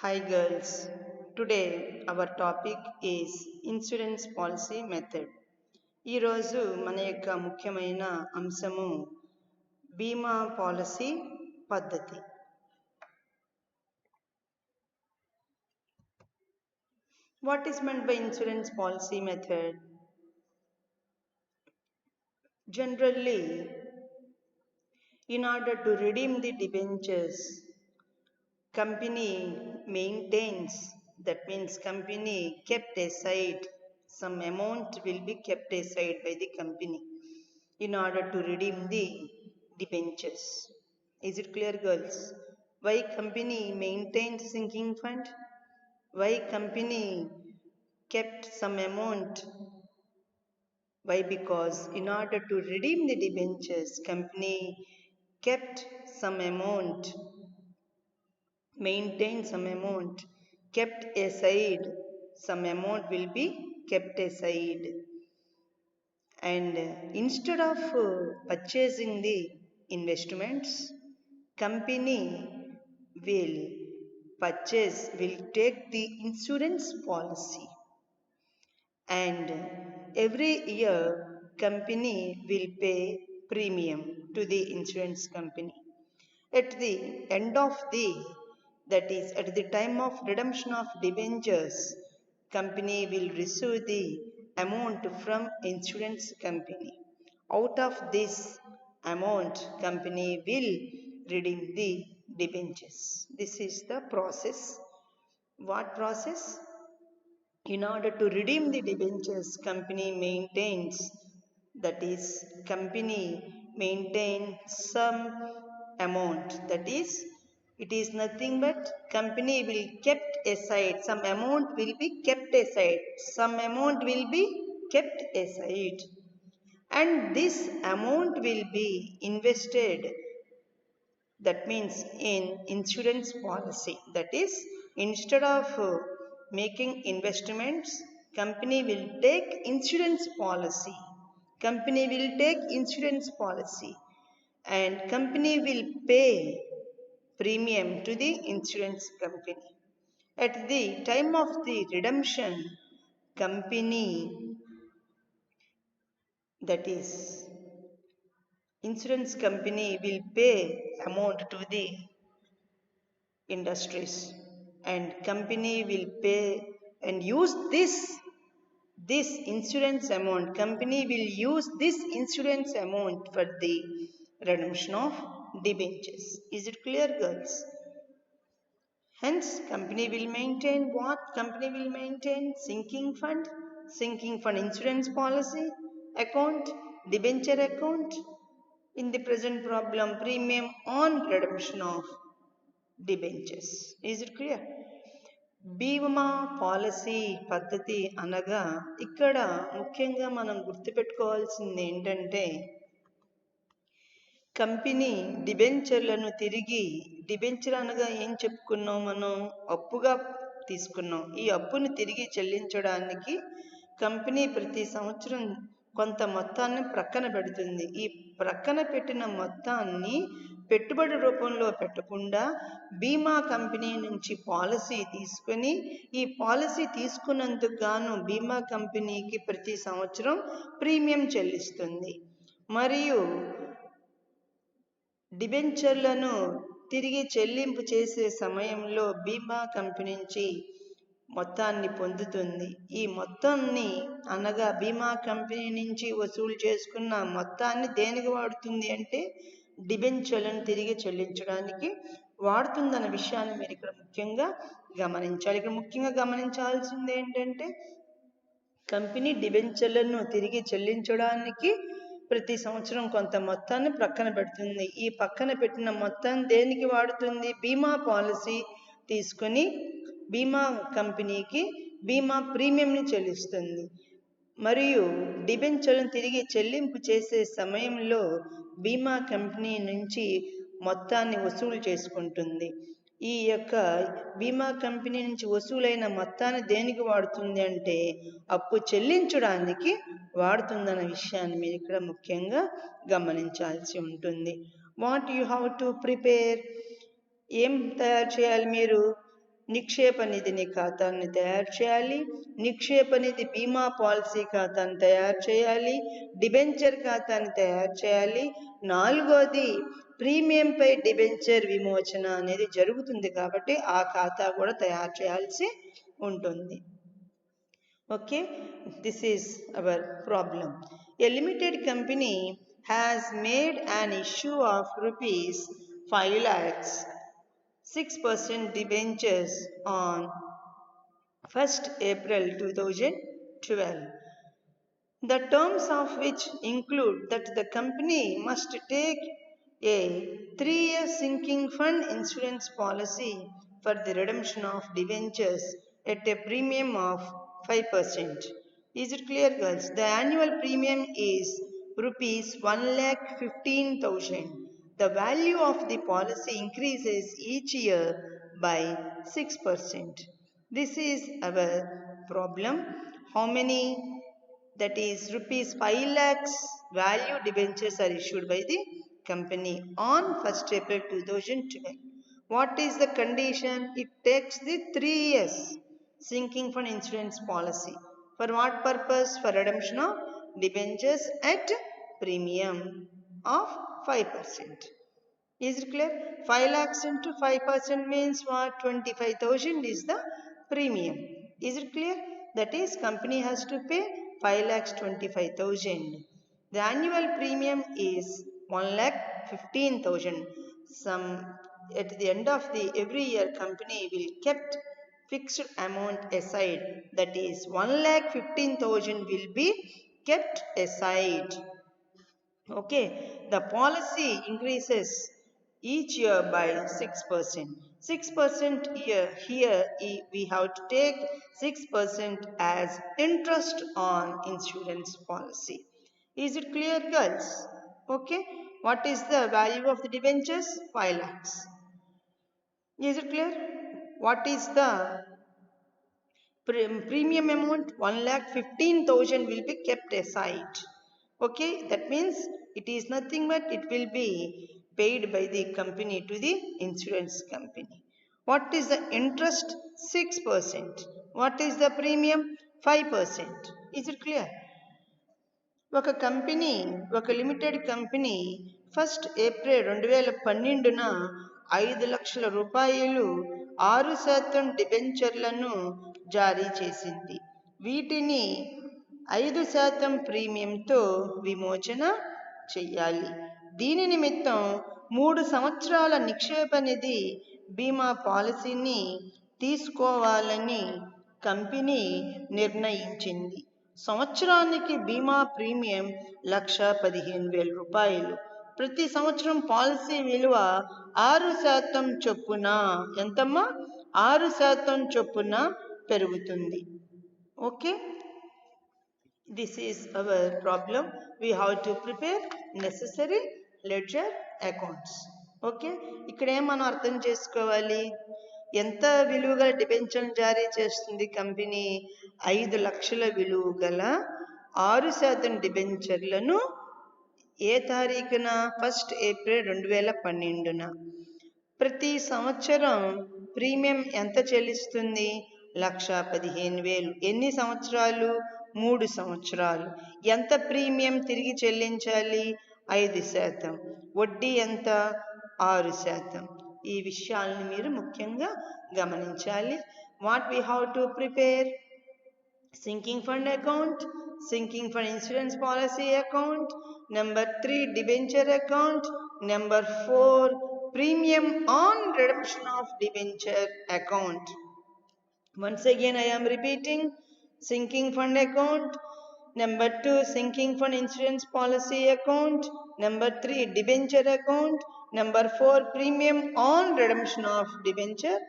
Hi girls. Today our topic is insurance policy method. ఈరోజు మన యొక్క ముఖ్యమైన అంశము బీమా పాలసీ పద్ధతి. What is meant by insurance policy method? Generally, in order to redeem the debentures, company maintains, that means company kept aside some amount will be kept aside by the company in order to redeem the debentures. Is it clear, girls? Why company maintained sinking fund? Why company kept some amount? Why? Because in order to redeem the debentures, company kept some amount, maintained some amount, kept aside some amount will be kept aside. And instead of purchasing the investments, company will take the insurance policy, and every year company will pay premium to the insurance company. At the end of the, that is at the time of redemption of debentures, company will receive the amount from insurance company. Out of this amount, company will redeem the debentures. This is the process. What process? In order to redeem the debentures, company maintains, that is company maintains some amount, that is it is nothing but company will kept aside, some amount will be kept aside, some amount will be kept aside, and this amount will be invested, that means in insurance policy. That is, instead of making investments, company will take insurance policy. Company will take insurance policy, and company will pay premium to the insurance company. At the time of the redemption, company, that is insurance company, will pay amount to the industries, and company will pay and use this insurance amount, company will use this insurance amount for the redemption of debentures. Is it clear, girls? Hence company will maintain what? Company will maintain sinking fund, insurance policy account, debenture account. In the present problem, premium on redemption of debentures. Is it clear? బీమా policy పద్ధతి అనగా ఇక్కడ ముఖ్యంగా మనం గుర్తుపెట్టుకోవాల్సింది ఏంటంటే, company డిబెంచర్లను తిరిగి, debenture అనగా ఏం చెప్పుకున్నాం మనం? అప్పుగా తీసుకున్నాం. ఈ అప్పును తిరిగి చెల్లించడానికి కంపెనీ ప్రతి సంవత్సరం కొంత మొత్తాన్ని ప్రక్కన పెడుతుంది. ఈ ప్రక్కన పెట్టిన మొత్తాన్ని పెట్టుబడి రూపంలో పెట్టకుండా బీమా కంపెనీ నుంచి పాలసీ తీసుకొని, ఈ పాలసీ తీసుకున్నందుకు గాను బీమా కంపెనీకి ప్రతి సంవత్సరం ప్రీమియం చెల్లిస్తుంది. మరియు డిబెంచర్లను తిరిగి చెల్లింపు చేసే సమయంలో బీమా కంపెనీ నుంచి మొత్తాన్ని పొందుతుంది. ఈ మొత్తాన్ని అనగా బీమా కంపెనీ నుంచి వసూలు చేసుకున్న మొత్తాన్ని దేనికి వాడుతుంది అంటే, డిబెంచర్లను తిరిగి చెల్లించడానికి వాడుతుందన్న విషయాన్ని మీరు ఇక్కడ ముఖ్యంగా గమనించాలి. ఇక్కడ ముఖ్యంగా గమనించాల్సింది ఏంటంటే, కంపెనీ డిబెంచర్లను తిరిగి చెల్లించడానికి ప్రతి సంవత్సరం కొంత మొత్తాన్ని ప్రక్కన పెడుతుంది. ఈ పక్కన పెట్టిన మొత్తాన్ని దేనికి వాడుతుంది? బీమా పాలసీ తీసుకొని బీమా కంపెనీకి బీమా ప్రీమియంని చెల్లిస్తుంది. మరియు డిబెంచర్లను తిరిగి చెల్లింపు చేసే సమయంలో బీమా కంపెనీ నుంచి మొత్తాన్ని వసూలు చేసుకుంటుంది. ఈ యొక్క బీమా కంపెనీ నుంచి వసూలైన మొత్తాన్ని దేనికి వాడుతుంది అంటే, అప్పు చెల్లించడానికి వాడుతుందన్న విషయాన్ని మీరు ఇక్కడ ముఖ్యంగా గమనించాల్సి ఉంటుంది. What you have to prepare? ఏం తయారు చేయాలి మీరు? నిక్షేప నిధిని ఖాతాను తయారు చేయాలి. నిక్షేప నిధి బీమా పాలసీ ఖాతాను తయారు చేయాలి. డిబెంచర్ ఖాతాను తయారు చేయాలి. నాలుగోది ప్రీమియంపై డిబెంచర్ విమోచన అనేది జరుగుతుంది కాబట్టి ఆ ఖాతా కూడా తయారు చేయాల్సి ఉంటుంది. Okay, this is our problem. A limited company has made an issue of rupees 5 lakhs 6% debentures on 1st April 2012. The terms of which include that the company must take a 3-year sinking fund insurance policy for the redemption of debentures at a premium of 5%. Is it clear, girls? The annual premium is rupees 1,15,000. The value of the policy increases each year by 6%. This is our problem. How many? That is rupees 5 lakhs value debentures are issued by the company on 1st April 2012. What is the condition? It takes the 3 years sinking fund insurance policy. For what purpose? For redemption of debentures at premium of 5%. Is it clear? 5 lakhs into 5% means what? 25,000 is the premium. Is it clear? That is, company has to pay 5 lakhs 25,000. The annual premium is 1,15,000. At the end of the every year, company will kept fixed amount aside. That is 1,15,000 will be kept aside. Okay, the policy increases each year by 6%. 6% here we have to take 6% as interest on insurance policy. Is it clear, girls? Okay, what is the value of the debentures? 5 lakhs. Is it clear? What is the premium amount? 1,15,000 will be kept aside. Okay, that means it is nothing but it will be paid by the company to the insurance company. What is the interest? 6%. What is the premium? 5%. Is it clear? ఒక company, ఒక limited company 1st April 2012న 5 లక్షల రూపాయలు 6% డిబెంచర్లను జారీ చేసింది. వీటిని 5% ప్రీమియంతో విమోచన చెయ్యాలి. దీని నిమిత్తం 3 సంవత్సరాల నిక్షేప నిధి బీమా పాలసీని తీసుకోవాలని కంపెనీ నిర్ణయించింది. సంవత్సరానికి బీమా ప్రీమియం 1,15,000 రూపాయలు. ప్రతి సంవత్సరం పాలసీ విలువ 6% చొప్పున, ఎంతమ్మా? 6% చొప్పున పెరుగుతుంది. Okay, this is our problem. We have to prepare necessary ledger accounts. Okay, ఇక్కడే మనం అర్థం చేసుకోవాలి. ఎంత విలువ గల డిబెంచర్లు జారీ చేస్తుంది కంపెనీ? 5 లక్షల విలువ గల 6% డిబెంచర్లను ఏ తారీఖున? 1st April 2012న. ప్రతి సంవత్సరం ప్రీమియం ఎంత చెల్లిస్తుంది? 1,15,000. ఎన్ని సంవత్సరాలు? 3 సంవత్సరాలు. ఎంత ప్రీమియం తిరిగి చెల్లించాలి? 5%. వడ్డీ ఎంత? 6%. ఈ విషయాలను మీరు ముఖ్యంగా గమనించాలి. What we have to prepare? sinking fund account, sinking fund insurance policy account, number 3 debenture account, number 4 premium on redemption of debenture account. Once again I am repeating: sinking fund account, number 2 sinking fund insurance policy account, number 3 debenture account, number 4 premium on redemption of debenture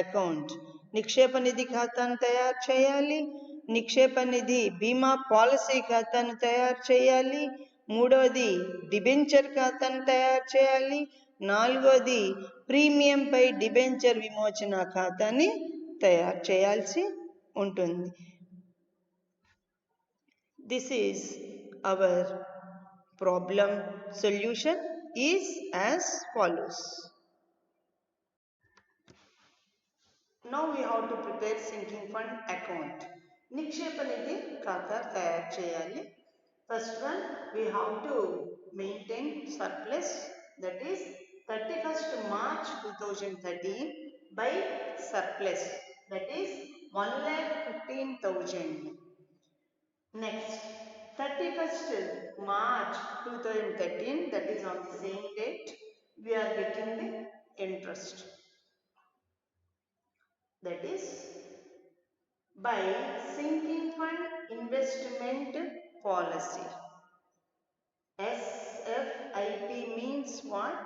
account. నిక్షేప నిధి ఖాతాను తయారు చేయాలి. నిక్షేప నిధి బీమా policy ఖాతాను తయారు చేయాలి. మూడవది debenture ఖాతాను తయారు చేయాలి. నాలుగవది ప్రీమియంపై డిబెంచర్ విమోచన ఖాతాని తయారు చేయాల్సి ఉంటుంది. This is our problem. Solution is as follows. Now we have to prepare sinking fund account. నిక్షేప నిధి ఖాతా తయారు చేయాలి. First one, we have to maintain surplus, that is 31st March 2013 by surplus, that is 1,15,000. Next, 31st March 2013, that is on the same date, we are getting the interest. That is by sinking fund investment policy. SFIP means what?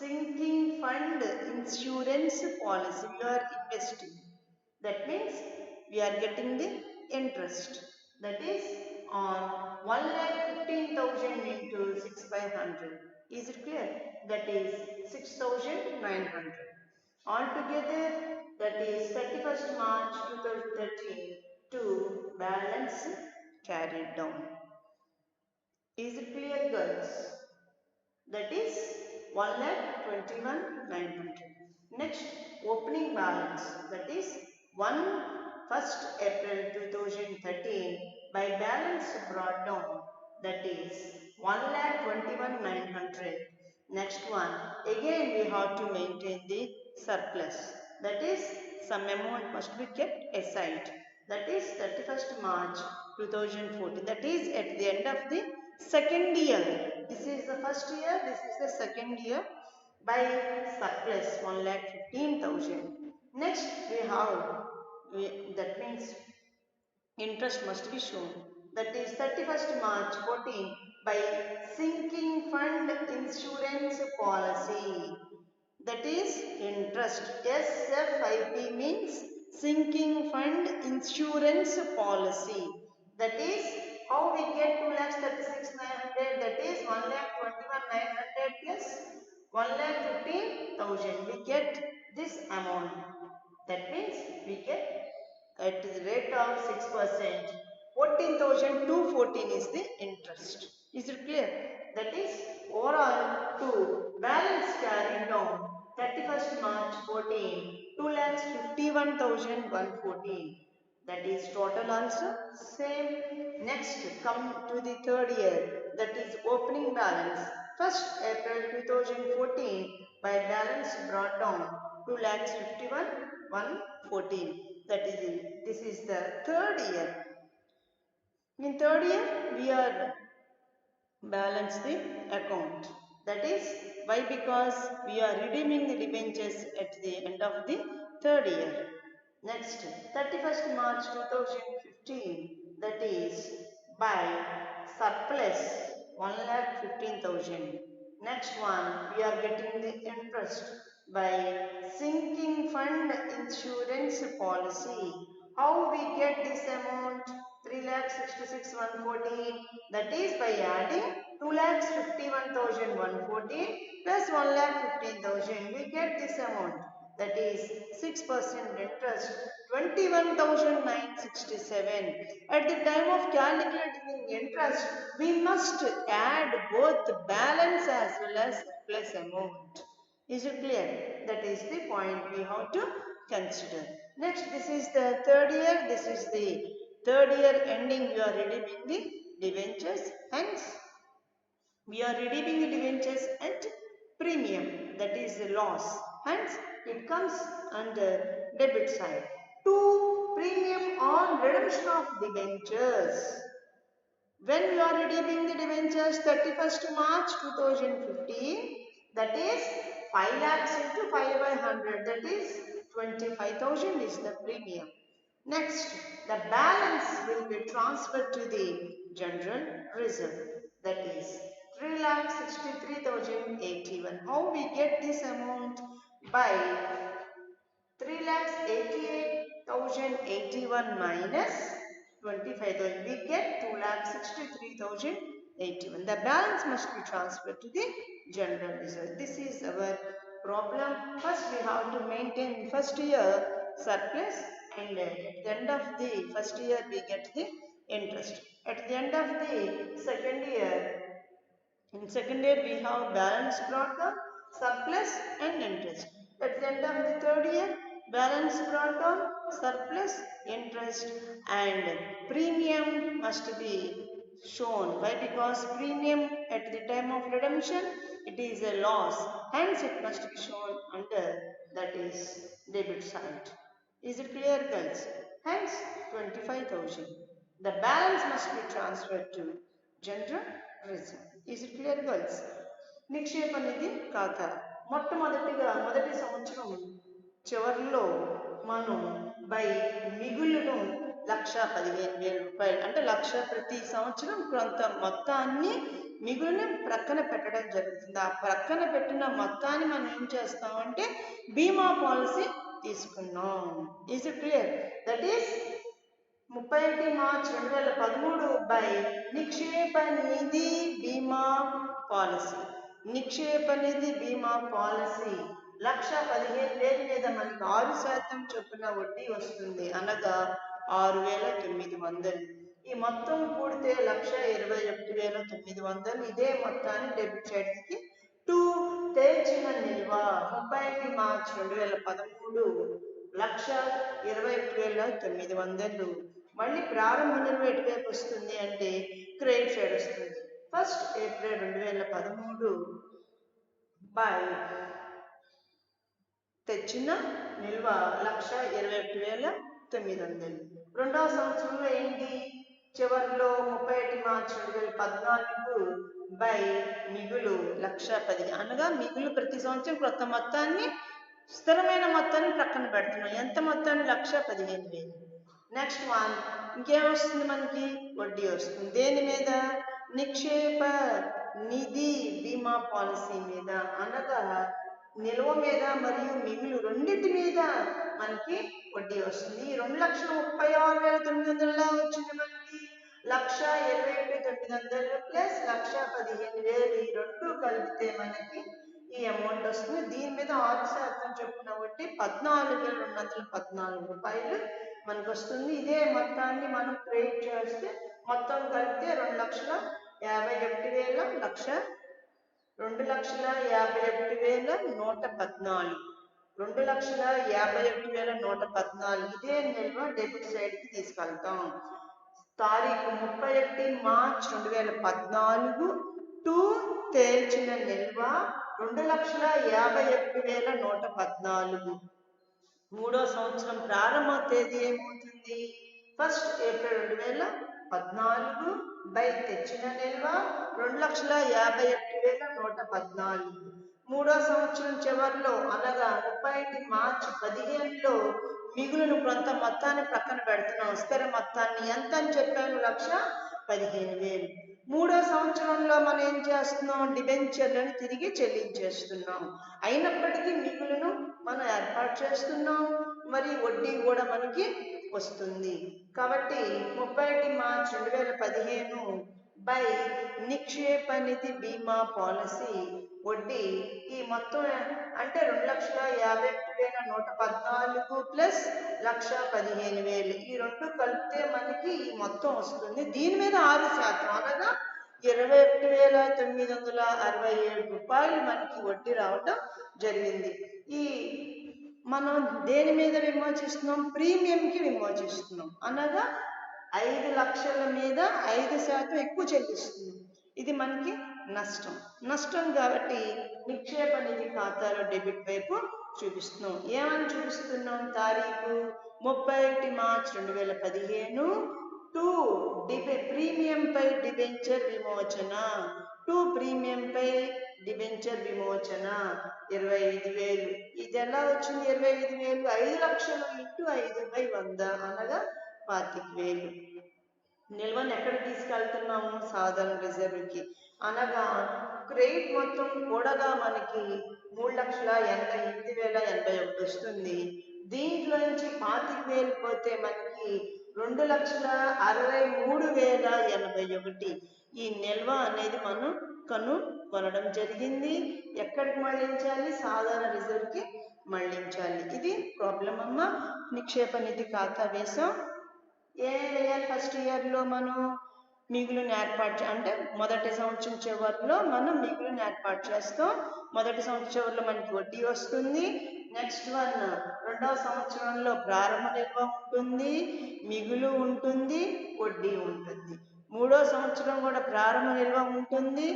Sinking fund insurance policy. You are investing. That means we are getting the interest. That is on 1,15,000 into 6 by 100. Is it clear? That is 6,900. Altogether, that is 31st March 2013 to balance carried down. Is it clear, girls? That is 1,21,900. Next, opening balance, that is 1st April 2013 by balance brought down, that is 1,21,900. Next one, again we have to maintain the surplus, that is some amount must be kept aside, that is 31st March 2014, that is at the end of the second year. This is the first year, this is the second year, by surplus 1,15,000. Next we have, that means interest must be shown, that is 31st March 14 by sinking fund insurance policy, that is interest. SFIP means sinking fund insurance policy, that is how we get 2,36,900, that is 1,21,900 plus 1,15,000, we get this amount. That means we get at the rate of 6%, 14,214 is the interest. Is it clear? That is overall to balance carried down 31st March 14, 2,51,114. That is total also same. Next, come to the third year, that is opening balance 1st April 2014 by balance brought down 2,51,114. That is it. This is the third year. In third year, we are balance the account. That is why? Because we are redeeming the debentures at the end of the third year. Next, 31st March 2015, that is by surplus 1,15,000. Next one, we are getting the interest by sinking fund insurance policy. How we get this amount? 3,66,114. That is by adding 2,51,114 plus 1,15,000. We get this amount. That is 6% interest, 21,967. At the time of calculating interest, we must add both balance as well as surplus amount. Is it clear? That is the point we have to consider. Next, this is the third year. This is the third year ending. We are redeeming the debentures. Hence, we are redeeming the debentures at premium, that is the loss. Hence, it comes under debit side. 2. Premium on redemption of debentures. When we are redeeming the debentures 31st March 2015, that is 5 lakhs into 5 by 100, that is 25,000 is the premium. Next, the balance will be transferred to the general reserve, that is 3,63,081. How we get this amount? By 3,88,081 minus 25,000. We get 2,63,081. The balance must be transferred to the general reserve. This is our problem. First, we have to maintain first year surplus, and at the end of the first year we get the interest. At the end of the second year, in second year we have balance brought down, surplus and interest. At the end of the third year balance brought down, surplus, interest, and premium must be shown. Why? Because premium at the time of redemption, it is a loss, hence it must be shown under, that is, debit side. Is it clear, girls? Hence 25,000. The balance must be transferred to general reserve. Is it clear, girls? నిక్షేప నిధి ఖాతా మొదటి సంవత్సరం చివరిలో మనం by మిగులును 1,15,000 రూపాయలు, అంటే 1,00,000 ప్రతి సంవత్సరం కొంత మొత్తాన్ని మిగులుని ప్రక్కన పెట్టడం జరుగుతుంది. ఆ ప్రక్కన పెట్టిన మొత్తాన్ని మనం ఏం చేస్తామంటే బీమా పాలసీ తీసుకున్నాం. Is it clear? That is 31 March 2013 by నిక్షేప నిధి బీమా పాలసీ. నిక్షేప నిధి బీమా పాలసీ 1,15,000 మీద మనకి 6% చొప్పున వడ్డీ వస్తుంది, అనగా 6,900. ఈ మొత్తం కూడితే 1,21,900. ఇదే మొత్తాన్ని డెబిట్ సైడ్కి టు తెచ్చిన నిల్వ 31 మార్చ్ 2013 1,21,900. మళ్ళీ ప్రారంభ నిల్వ ఎటువైపు వస్తుంది అంటే క్రెడిట్ సైడ్ వస్తుంది. 1 ఏప్రిల్ 2013 బై తెచ్చిన నిల్వ 1,21,900. రెండవ సంవత్సరంలో ఏంటి? చివరిలో 31 మార్చ్ 2014 బై మిగులు 1,10,000, అనగా మిగులు ప్రతి సంవత్సరం కొత్త మొత్తాన్ని, స్థిరమైన మొత్తాన్ని ప్రక్కన పెడుతున్నాం. ఎంత మొత్తాన్ని? 1,15,000. నెక్స్ట్ వన్ ఇంకేమొస్తుంది మనకి? వడ్డీ వస్తుంది. దేని మీద? నిక్షేప నిధి బీమా పాలసీ మీద, అనగా నిల్వ మీద మరియు మిగులు రెండింటి మీద మనకి వడ్డీ వస్తుంది. 2,36,900 వచ్చింది మనకి. 1,21,900 ప్లస్ 1,15,000 ఈ రెండు కలిపితే మనకి ఈ అమౌంట్ వస్తుంది. దీని మీద 6% చొప్పున వడ్డీ 14,214 రూపాయలు మనకు వస్తుంది. ఇదే మొత్తాన్ని మనం క్రెడిట్ చేస్తే మొత్తం కలిపితే 2,51,114. 2,51,114. ఇదే నిల్వ డెబిట్ సైడ్కి తీసుకెళ్తాం. తారీఖు 31 మార్చ్ 2014 టు తేల్చిన నిల్వ 2,51,114. మూడో సంవత్సరం ప్రారంభ తేదీ ఏమవుతుంది? 1 ఏప్రిల్ 2014 బై తెచ్చిన నిల్వ 2,51,114. మూడో సంవత్సరం చివరిలో, అనగా 31 మార్చి 2015లో మిగులును కొంత మొత్తాన్ని ప్రక్కన పెడుతున్నాం, స్థిర మొత్తాన్ని. ఎంత అని చెప్పాను? 1,15,000. మూడో సంవత్సరంలో మనం ఏం చేస్తున్నాం? డిబెంచర్లను తిరిగి చెల్లించేస్తున్నాం. అయినప్పటికీ మిగులును మనం ఏర్పాటు చేస్తున్నాం, మరి వడ్డీ కూడా మనకి వస్తుంది. కాబట్టి 31 మార్చ్ 2015 బై నిక్షేప నిధి బీమా పాలసీ వడ్డీ ఈ మొత్తం అంటే 2,51,114 ప్లస్ 1,15,000 ఈ రెండు కలిపితే మనకి ఈ మొత్తం వస్తుంది. దీని మీద 6%, అనగా 21,967 రూపాయలు మనకి వడ్డీ రావటం జరిగింది. ఈ మనం దేని మీద విమోచిస్తున్నాం? ప్రీమియంకి విమోచిస్తున్నాం, అనగా 5 లక్షల మీద 5% ఎక్కువ చెల్లిస్తున్నాం. ఇది మనకి నష్టం కాబట్టి నిక్షేప నిధి ఖాతాలో డెబిట్ వైపు చూపిస్తున్నాం. ఏమని చూపిస్తున్నాం? తారీఖు 31 మార్చ్ 2015 టు ప్రీమియంపై డిబెంచర్ విమోచన, ప్రీమియంపై డిబెంచర్ విమోచన 25,000. ఇది ఎలా వచ్చింది? 25,000 5 లక్షలు ఇంటూ 5/100, అనగా 25,000. నిల్వను ఎక్కడ తీసుకెళ్తున్నాము? సాధారణ రిజర్వ్కి, అనగా క్రెడిట్ మొత్తం కూడగా మనకి 3,88,081 వస్తుంది. దీంట్లో నుంచి 25,000 పోతే మనకి 2,63,081 ఈ నిల్వ అనేది మనం కొనడం జరిగింది. ఎక్కడికి మళ్ళించాలి? సాధారణ రిజర్వ్కి మళ్ళించాలి. ఇది ప్రాబ్లం అమ్మ. నిక్షేప నిధి ఖాతా వేసాం. ఫస్ట్ ఇయర్లో మనం మిగులుని ఏర్పాటు అంటే మొదటి సంవత్సరం చివరిలో మనం మిగులుని ఏర్పాటు చేస్తాం. మొదటి సంవత్సరం చివరిలో మనకి వడ్డీ వస్తుంది. నెక్స్ట్ వన్ రెండవ సంవత్సరంలో ప్రారంభ నిల్వ ఉంటుంది, మిగులు ఉంటుంది, వడ్డీ ఉంటుంది. మూడో సంవత్సరం కూడా ప్రారంభ నిల్వ ఉంటుంది,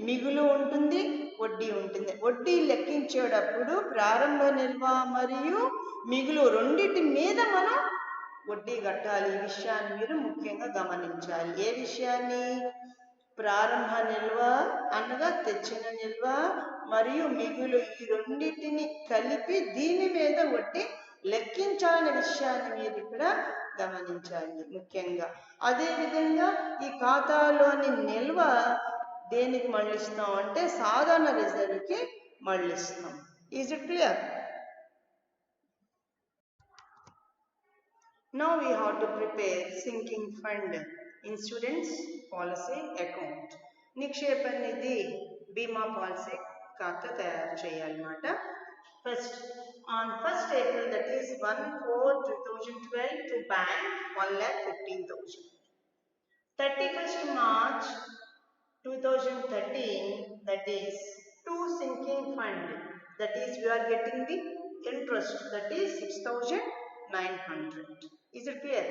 మిగులు ఉంటుంది, వడ్డీ ఉంటుంది. వడ్డీ లెక్కించేటప్పుడు ప్రారంభ నిల్వ మరియు మిగులు రెండింటి మీద మనం వడ్డీ కట్టాలి. ఈ విషయాన్ని మీరు ముఖ్యంగా గమనించాలి. ఏ విషయాన్ని? ప్రారంభ నిల్వ అనగా తెచ్చిన నిల్వ మరియు మిగులు ఈ రెండింటిని కలిపి దీని మీద వడ్డీ లెక్కించాలనే విషయాన్ని మీరు ఇక్కడ గమనించాలి ముఖ్యంగా. అదేవిధంగా ఈ ఖాతాలోని నిల్వ దేనికి మళ్ళిస్తాం అంటే సాధారణ రిజర్వ్కి మళ్ళిస్తాం. Is it clear? Now we have to prepare sinking fund insurance policy account. నిక్షేప నిధి బీమా పాలసీ ఖాతా తయారు చేయాలన్నమాట. First on 1st April, that is 1/4/2012 to bank 1,15,000. 31st March 2013, that is to sinking fund, that is we are getting the interest, that is 6,900. Is it clear?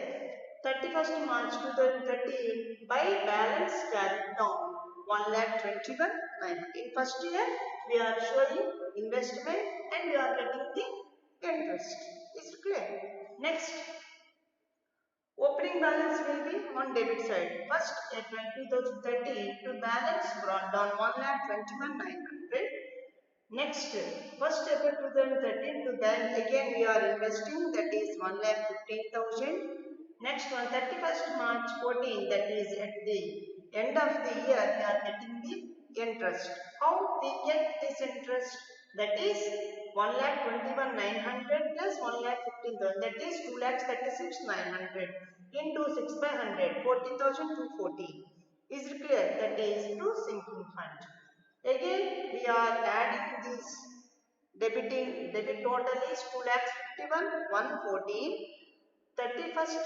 31st March 2013 by balance carried down 1,21,900. In first year we are showing investment and we are getting the interest. Is it clear? Next, opening balance will be on debit side. 1st April 2013 to balance brought down 1,21,900. Next, 1st April 2013 to bank again we are investing, that is 1,15,000. Next one, 31st March 14, that is at the end of the year we are getting the interest. How we get this interest? That is 1,21,900 plus 1,15,000, that is 2,36,900 into 6 by 100, 40,240. Is it clear? That is to sinking fund. Again we are adding this debit total is 2,51,114. 31st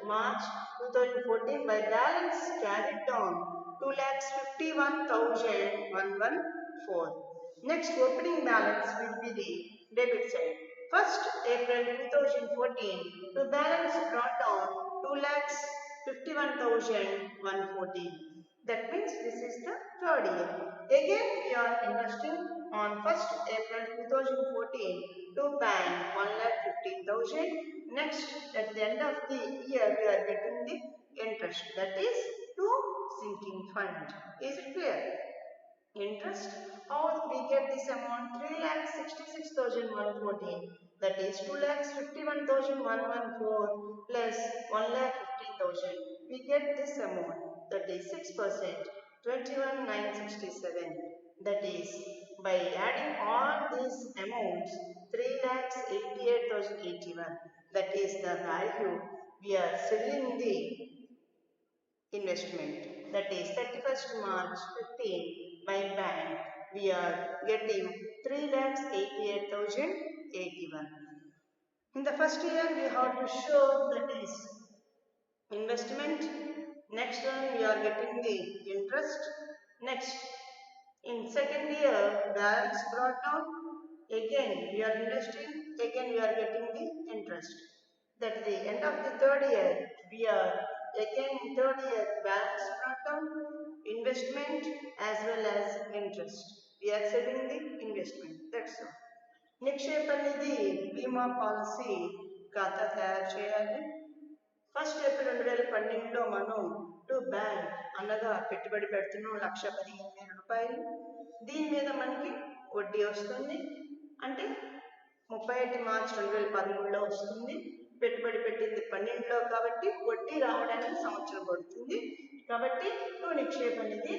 March 2014 by balance carried down 2,51,114. Next, opening balance will be the debit side. 1st April 2014 to balance brought down 2,51,114. That means this is the third year. Again we are investing on 1st April 2014 to bank 1,15,000. Next, at the end of the year we are getting the interest, that is to sinking fund. Is it clear? Interest, how we get this amount? 3,66,114, that is 2,51,114 plus 1,15,000. We get this amount, that is 6%, 21,967. That is by adding all these amounts 3,88,081. That is the value we are selling the investment. That is 31st March 15 by bank we are getting 3,88,081. In the first year we have to show, that is investment. Next one we are getting the interest. Next, in second year balance brought down, again we are investing, again we are getting the interest. That the end of the third year we are again third year balance brought down, investment as well as interest. We are selling the investment. That's all. నిక్షేప నిధి బీమా policy ఖాతా తయారు చేయాలి. 1st April 2012లో మనం to bank అనగా పెట్టుబడి పెడుతున్నాం 1,15,000 రూపాయలు. దీని మీద మనకి వడ్డీ వస్తుంది, అంటే 31 మార్చి 2013లో వస్తుంది. పెట్టుబడి పెట్టింది 12లో కాబట్టి వడ్డీ రావడానికి సంవత్సరం పడుతుంది. కాబట్టి టు నిక్షేప నిధి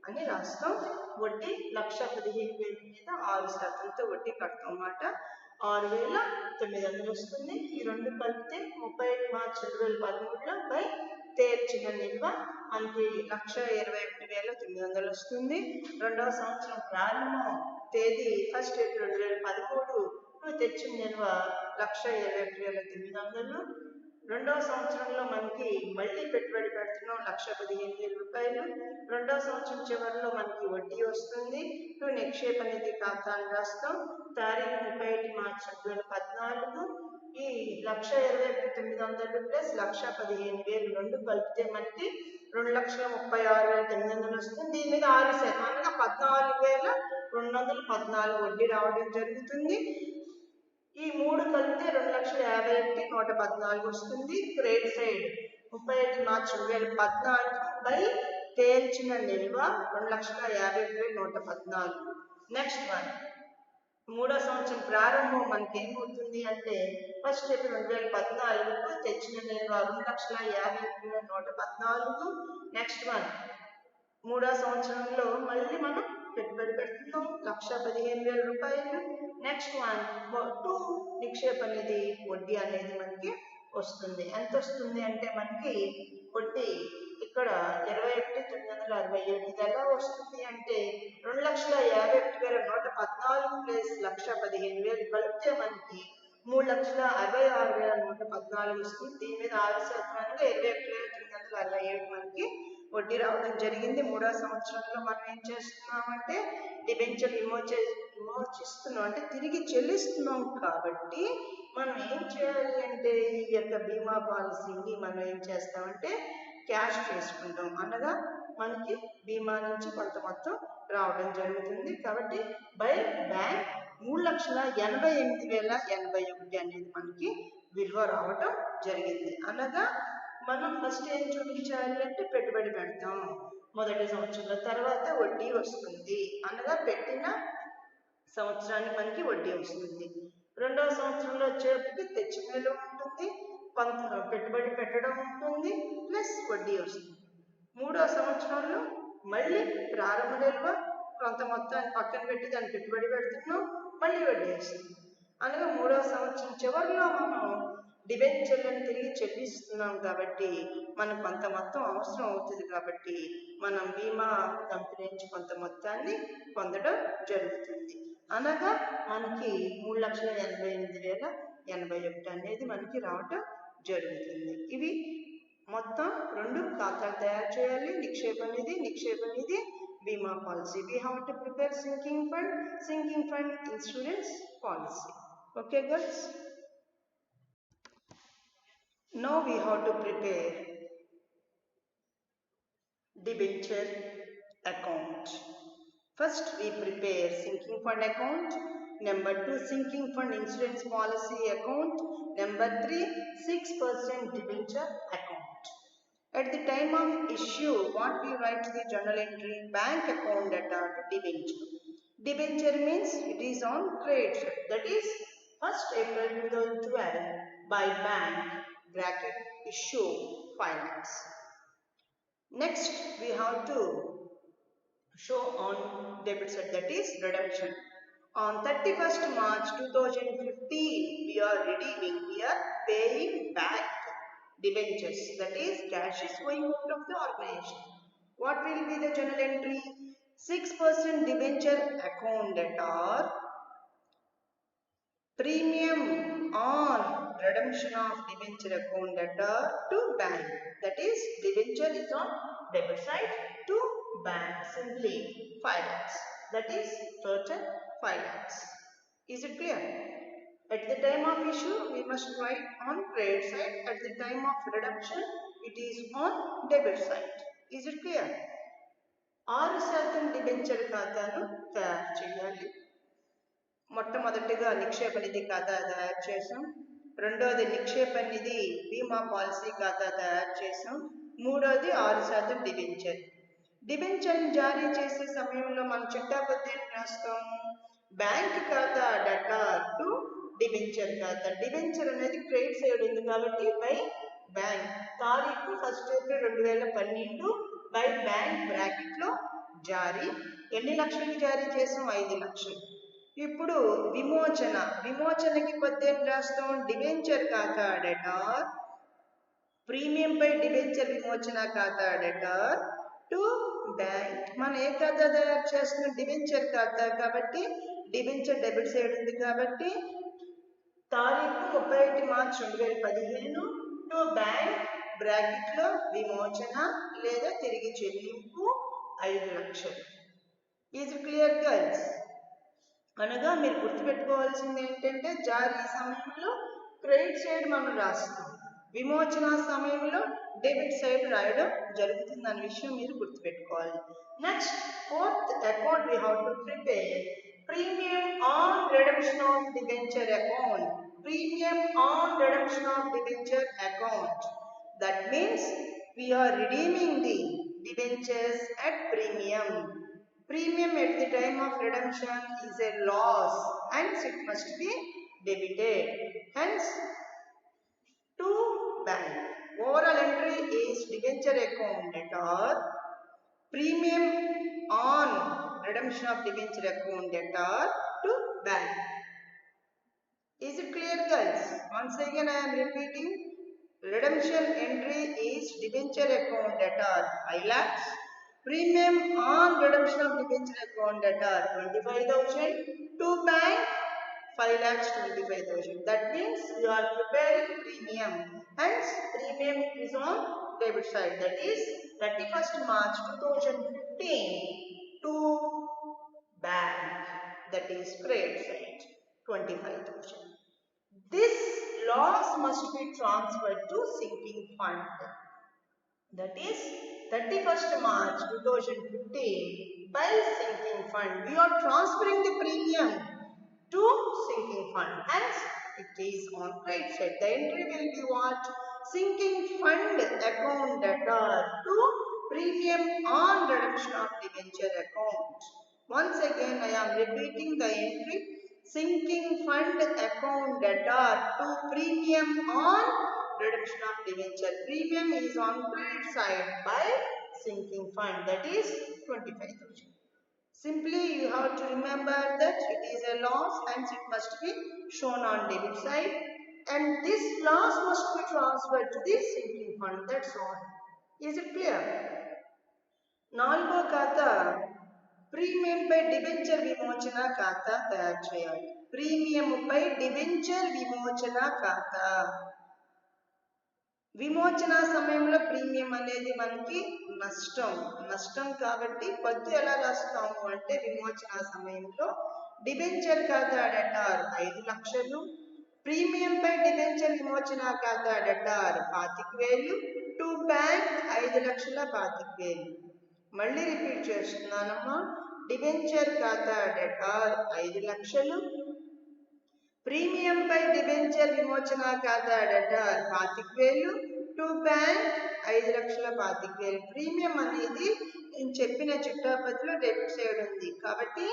అని రాస్తాం. వడ్డీ 1,15,000 మీద 6% వడ్డీ కడతాం అన్నమాట. 6,900 వస్తుంది. ఈ రెండు కలిపితే 31 మార్చి 2013లో బై తేర్చిన నిల్వ మనకి 1,21,900 వస్తుంది. రెండవ సంవత్సరం ప్రారంభం తేదీ 1st April 2013 తెచ్చిన నిల్వ 1,21,900. రెండవ సంవత్సరంలో మనకి మళ్ళీ పెట్టుబడి పెడుతున్నాం 1,15,000 రూపాయలు. రెండవ సంవత్సరం చివరిలో మనకి వడ్డీ వస్తుంది. నిక్షేప నిధి ఖాతాను రాస్తాం. తారీఖు 31 మార్చి 2014. ఈ 1,21,900 ప్లస్ 1,15,000 రెండు కలిపితే మనకి 2,36,900 వస్తుంది. దీని మీద 6% అనగా 14,214 వడ్డీ రావడం జరుగుతుంది. ఈ మూడు కలిపితే 2,51,114 వస్తుంది. క్రెడిట్ సైడ్ 31 మార్చి 2014 బై తేల్చిన నిల్వ 2,51,114. నెక్స్ట్ వన్, మూడో సంవత్సరం ప్రారంభం మనకి ఏమవుతుంది అంటే ఫస్ట్ ఏప్రిల్ 2014కు తెచ్చిన నిల్వ 2,51,114. నెక్స్ట్ వన్, మూడో సంవత్సరంలో మళ్ళీ మనం పెట్టుబడి పెడుతున్నాం 1,15,000 రూపాయలు. నెక్స్ట్ వన్, 2 నిక్షేప నిధి వడ్డీ అనేది మనకి వస్తుంది. ఎంత వస్తుంది అంటే మనకి వడ్డీ ఇక్కడ 21,967. ఇది ఎలా వస్తుంది అంటే 2,51,114 ప్లస్ 1,15,000 కలిపితే మనకి 3,66,114 వస్తుంది. దీని మీద 6% అనగా 21,967 మనకి వడ్డీ రావడం జరిగింది. మూడో సంవత్సరంలో మనం ఏం చేస్తున్నామంటే డిబెంచర్ విమోచిస్తున్నాం, అంటే తిరిగి చెల్లిస్తున్నాం. కాబట్టి మనం ఏం చేయాలి అంటే ఈ యొక్క బీమా పాలసీని మనం ఏం చేస్తామంటే క్యాష్ చేసుకుంటాం, అనగా మనకి బీమా నుంచి కొంత మొత్తం రావడం జరుగుతుంది. కాబట్టి బై బ్యాంక్ 3,88,081 అనేది మనకి విలువ రావడం జరిగింది. అనగా మనం ఫస్ట్ ఏం చూపించాలి అంటే పెట్టుబడి పెడతాం మొదటి సంవత్సరంలో, తర్వాత వడ్డీ వస్తుంది, అనగా పెట్టిన సంవత్సరానికి మనకి వడ్డీ వస్తుంది. రెండవ సంవత్సరంలో వచ్చేప్పటికి తెచ్చిన నిల్వ ఉంటుంది, పెట్టుబడి పెట్టడం ఉంటుంది, ప్లస్ వడ్డీ వస్తుంది. మూడవ సంవత్సరంలో మళ్ళీ ప్రారంభ నిల్వ కొంత మొత్తాన్ని పక్కన పెట్టి దాన్ని పెట్టుబడి పెడుతున్నాం, మళ్ళీ వడ్డీ వస్తుంది. అనగా మూడవ సంవత్సరం చివరిలో మనం డిబెంచర్లను తిరిగి చెల్లిస్తున్నాం. కాబట్టి మనకు కొంత మొత్తం అవసరం అవుతుంది. కాబట్టి మనం బీమా కంపెనీ నుంచి కొంత మొత్తాన్ని పొందడం జరుగుతుంది. అనగా మనకి 3,88,081 అనేది మనకి రావటం జరుగుతుంది. ఇవి మొత్తం 2 ఖాతాలు తయారు చేయాలి, నిక్షేప నిధి బీమా policy. We have to prepare sinking fund insurance policy. Okay girls? Now we have to prepare debenture account. First we prepare sinking fund account. Number 2, sinking fund insurance policy account. Number 3, 6% debenture account. At the time of issue, what we write to the journal entry? Bank account data to debenture. Debenture means it is on credit. That is 1st April 2012 by bank bracket issue finance. Next we have to show on debit side, that is redemption. On 31st March 2015 we are redeeming, we are paying back debentures, that is cash is going out of the organization. What will be the journal entry? 6% debenture account debtor, premium on redemption of debenture account debtor to bank, that is debenture is on debit side to bank, simply 5 lakhs, that is total 5 lakhs. Is it clear? At the time of issue we must write on credit side, at the time of redemption it is on debit side. Is it clear? 6% debenture ఖాతాను తయారు చేయాలి. మొట్టమొదటిగా నిక్షేప నిధి ఖాతా తయారు చేసాం, రెండోది నిక్షేప నిధి బీమా పాలసీ ఖాతా తయారు చేసాం, మూడోది 6% డిబెంచర్. డిబెంచర్ని జారీ చేసే సమయంలో మనం చిట్టా పద్ధతి రాస్తాము, బ్యాంక్ ఖాతా డేటా టు డిబెంచర్ ఖాతా. డిబెంచర్ అనేది క్రెడిట్ సైడ్ ఉంది కాబట్టి బై బ్యాంక్, తారీఖు 1st April 2012 బై బ్యాంక్ బ్రాకెట్లో జారీ. ఎన్ని లక్షలకి జారీ చేసాం? 5 లక్షలు. ఇప్పుడు విమోచనకి పద్ధతి రాస్తాం, డిబెంచర్ ఖాతా డేటార్, ప్రీమియం పై డిబెంచర్ విమోచన ఖాతా డేటార్ టు బ్యాంక్. మనం ఏ ఖాతా తయారు చేస్తున్నాం? డిబెంచర్ ఖాతా. కాబట్టి డిబెంచర్ డెబిట్ సైడ్ ఉంది కాబట్టి తారీఖు 31 మార్చి 2015 టు బ్యాంక్ బ్రాకెట్లో విమోచన లేదా తిరిగి చెల్లింపు 5 లక్షలు. Is clear girls? అనగా మీరు గుర్తుపెట్టుకోవాల్సింది ఏంటంటే జారీ సమయంలో క్రెడిట్ సైడ్ మనం రాస్తాం, విమోచన సమయంలో డెబిట్ సైడ్ రాయడం జరుగుతుంది అనే విషయం మీరు గుర్తుపెట్టుకోవాలి. Next fourth account we have to prepare premium on redemption of debenture account. Premium on redemption of debenture account. That means we are redeeming the debentures at premium. Premium at the time of redemption is a loss, hence it must be debited. Hence, to bank. Overall entry is debenture account debtor. Premium on redemption of debenture account debtor to bank. Is it clear, girls? Once again I am repeating. Redemption entry is debenture account debtor 5 lakhs. Premium on redemption of debenture account debtor 25,000. To bank 5 lakhs 25,000. That means you are preparing premium. Hence premium is on debit side. That is 31st March 2015 to bank. That is credit side 25,000. This loss must be transferred to sinking fund. That is 31st March 2015 by sinking fund. We are transferring the premium to sinking fund. Hence, it is on credit side. The entry will be what? Sinking fund account debtor to premium on redemption of debenture account. Once again, I am repeating the entry. Sinking fund account debtor to premium on redemption of debenture. Premium is on credit side by sinking fund, that is 25,000. Simply you have to remember that it is a loss, hence it must be shown on debit side, and this loss must be transferred to the sinking fund. That's all. Is it clear? నాలుగో ఖాతా premium పై debenture విమోచన ఖాతా తయారు చేయాలి. Premium పై debenture విమోచన ఖాతా. విమోచన సమయంలో ప్రీమియం అనేది మనకి నష్టం కాబట్టి పద్దు ఎలా రాస్తాము అంటే విమోచన సమయంలో డిబెంచర్ ఖాతా డెటార్ 5 లక్షలు, ప్రీమియం పై డిబెంచర్ విమోచన ఖాతా డెటార్ 25,000, టు బ్యాంక్ 5 లక్షల 25,000. మళ్ళీ రిపీట్ చేస్తున్నానమ్మా. డిబెంచర్ ఖాతా డెటార్ 5 లక్షలు, ప్రీమియం పై డిబెంచర్ విమోచన ఖాతా డెటార్ 25,000, టు బ్యాంక్ 5 లక్షల 25,000. ప్రీమియం అనేది నేను చెప్పిన చిట్టాపతిలో డెబిట్ సైడ్ ఉంది కాబట్టి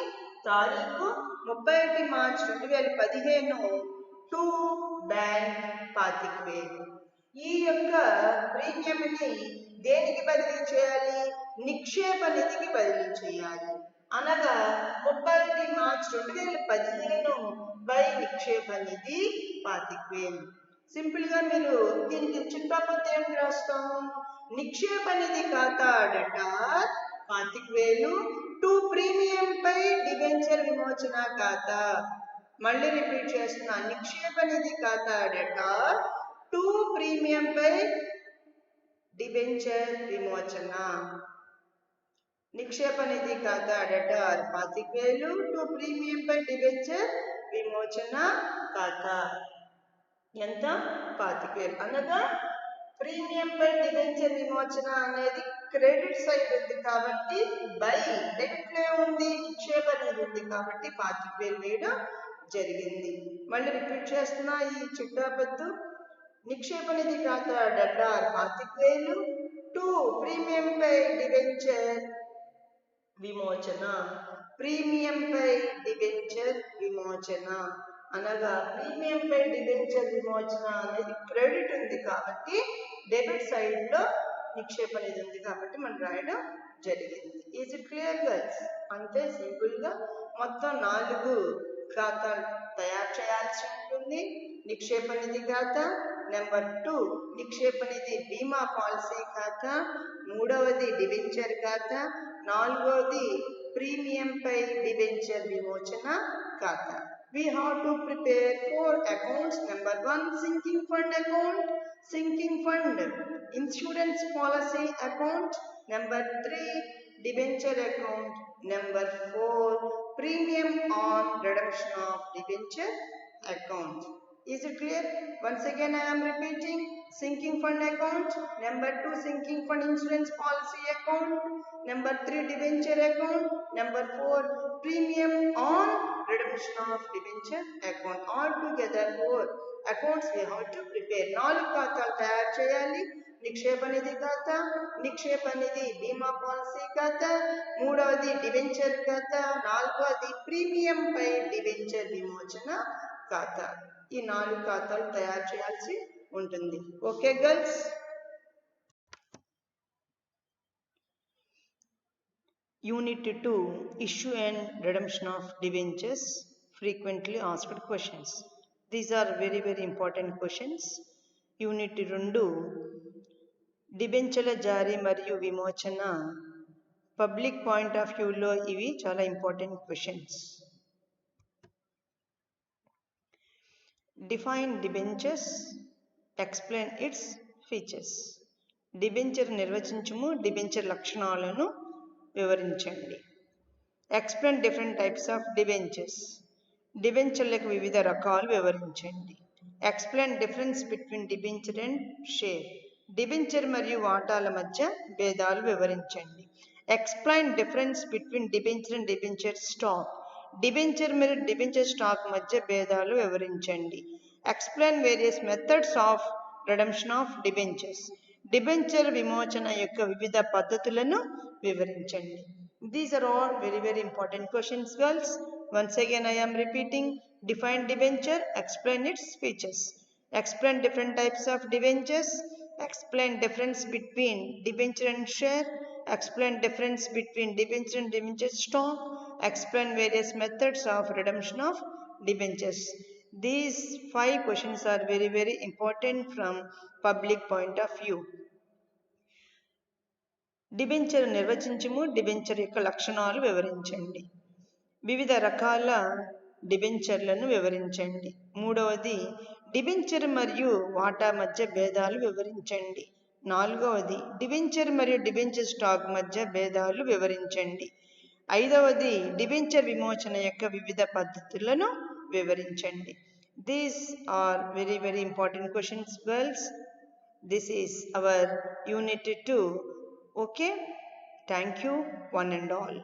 తారీఖు 31 మార్చ్ 2015 టు బ్యాంక్ 25,000. ఈ యొక్క ప్రీమియంని దేనికి బదిలీ చేయాలి? నిక్షేప నిధికి బదిలీ చేయాలి. అనగా 31 మార్చ్ 2015 బై నిక్షేప నిధి 25,000. సింపుల్ గా మీరు దీనికి చిట్టాపత్తి ఏం రాస్తాము? నిక్షేప నిధి ఖాతా డెటార్ 25,000 టు ప్రీమియం పై డిబెంచర్ విమోచన ఖాతా. మళ్ళీ రిపీట్ చేస్తున్నా. నిక్షేప నిధి ఖాతా డెటార్ టు ప్రీమియం పై డిబెంచర్ విమోచన. నిక్షేప నిధి ఖాతా డెటార్ 25,000 టు ప్రీమియం పై డిబెంచర్ విమోచన ఖాతా. ఎంత? 25,000. అనగా ప్రీమియం పై డిబెంచర్ విమోచన అనేది క్రెడిట్ సైడ్ ఉంది కాబట్టి బై డెబిట్ లో ఉంది, నిక్షేప నిధి ఉంది కాబట్టి 25,000 వేయడం జరిగింది. మళ్ళీ రిపీట్ చేస్తున్నా ఈ చిట్టాపద్దు. నిక్షేప నిధి ఖాతా డెటార్ 25,000 టు ప్రీమియం పై డిబెంచర్ విమోచన. ప్రీమియం పై డిబెంచర్ విమోచన అనగా ప్రీమియం పై డిబెంచర్ విమోచన అనేది క్రెడిట్ ఉంది కాబట్టి డెబిట్ సైడ్ లో నిక్షేప నిధి ఉంది కాబట్టి మనం రాయడం జరిగింది. Is it clear girls? అంతే సింపుల్ గా మొత్తం 4 ఖాతాలు తయారు చేయాల్సి ఉంటుంది. నిక్షేప నిధి ఖాతా, నెంబర్ 2 నిక్షేప నిధి బీమా పాలసీ ఖాతా, 3వది డిబెంచర్ ఖాతా, 4వది ప్రీమియం పై డిబెంచర్ విమోచన ఖాతా. we have to prepare 4 accounts. Number 1, sinking fund account, sinking fund insurance policy account. Number 3, debenture account. Number 4, premium on redemption of debenture account. Is it clear? Once again I am repeating. Sinking fund account. Number 2, sinking fund insurance policy account. Number 3, debenture account. Number 4, premium on redemption of debenture account. All together 4 accounts we have to prepare. 4 ఖాతాలు తయారు చేయాలి. నిక్షేప నిధి ఖాతా, నిక్షేప నిధి బీమా policy ఖాతా, మూడవది debenture ఖాతా, నాలుగవది ప్రీమియం పై డిబెంచర్ విమోచన ఖాతా. ఈ 4 ఖాతాలు తయారు చేయాల్సి ఉంటుంది. Okay girls? Unit 2, issue and redemption of debentures, frequently asked questions. These are very important questions. Unit 2, డిబెంచర్ల జారీ మరియు విమోచన పబ్లిక్ పాయింట్ ఆఫ్ వ్యూలో ఇవి చాలా important questions. Define debentures, explain its features. Debenture నిర్వచించుము, డిబెంచర్ లక్షణాలను వివరించండి. Explain different types of debentures. డిబెంచర్లకు వివిధ రకాలు వివరించండి. Explain difference between debenture and share. Debenture మరియు వాటాల మధ్య భేదాలు వివరించండి. Explain difference between debenture and debenture stock. Debenture మరియు డిబెంచర్ స్టాక్ మధ్య భేదాలు వివరించండి. Explain various methods of redemption of debentures. Debenture విమోచన యొక్క వివిధ పద్ధతులను వివరించండి. These are all very important questions, girls. Once again I am repeating. Define debenture, explain its features. Explain different types of debentures. Explain difference between debenture and share. Explain difference between debenture and debenture stock. Explain various methods of redemption of debentures. These 5 questions are very important from public point of view. Debenture నిర్వచించుము, debenture యొక్క లక్షణాలు వివరించండి. వివిధ రకాల డిబెంచర్లను వివరించండి. మూడవది debenture మరియు వాటా మధ్య భేదాలు వివరించండి. నాలుగవది డిబెంచర్ మరియు డిబెంచర్ స్టాక్ మధ్య భేదాలు వివరించండి. ఐదవది డిబెంచర్ విమోచన యొక్క వివిధ పద్ధతులను వివరించండి. These are very important questions, girls. This is our unit 2. Okay, thank you one and all.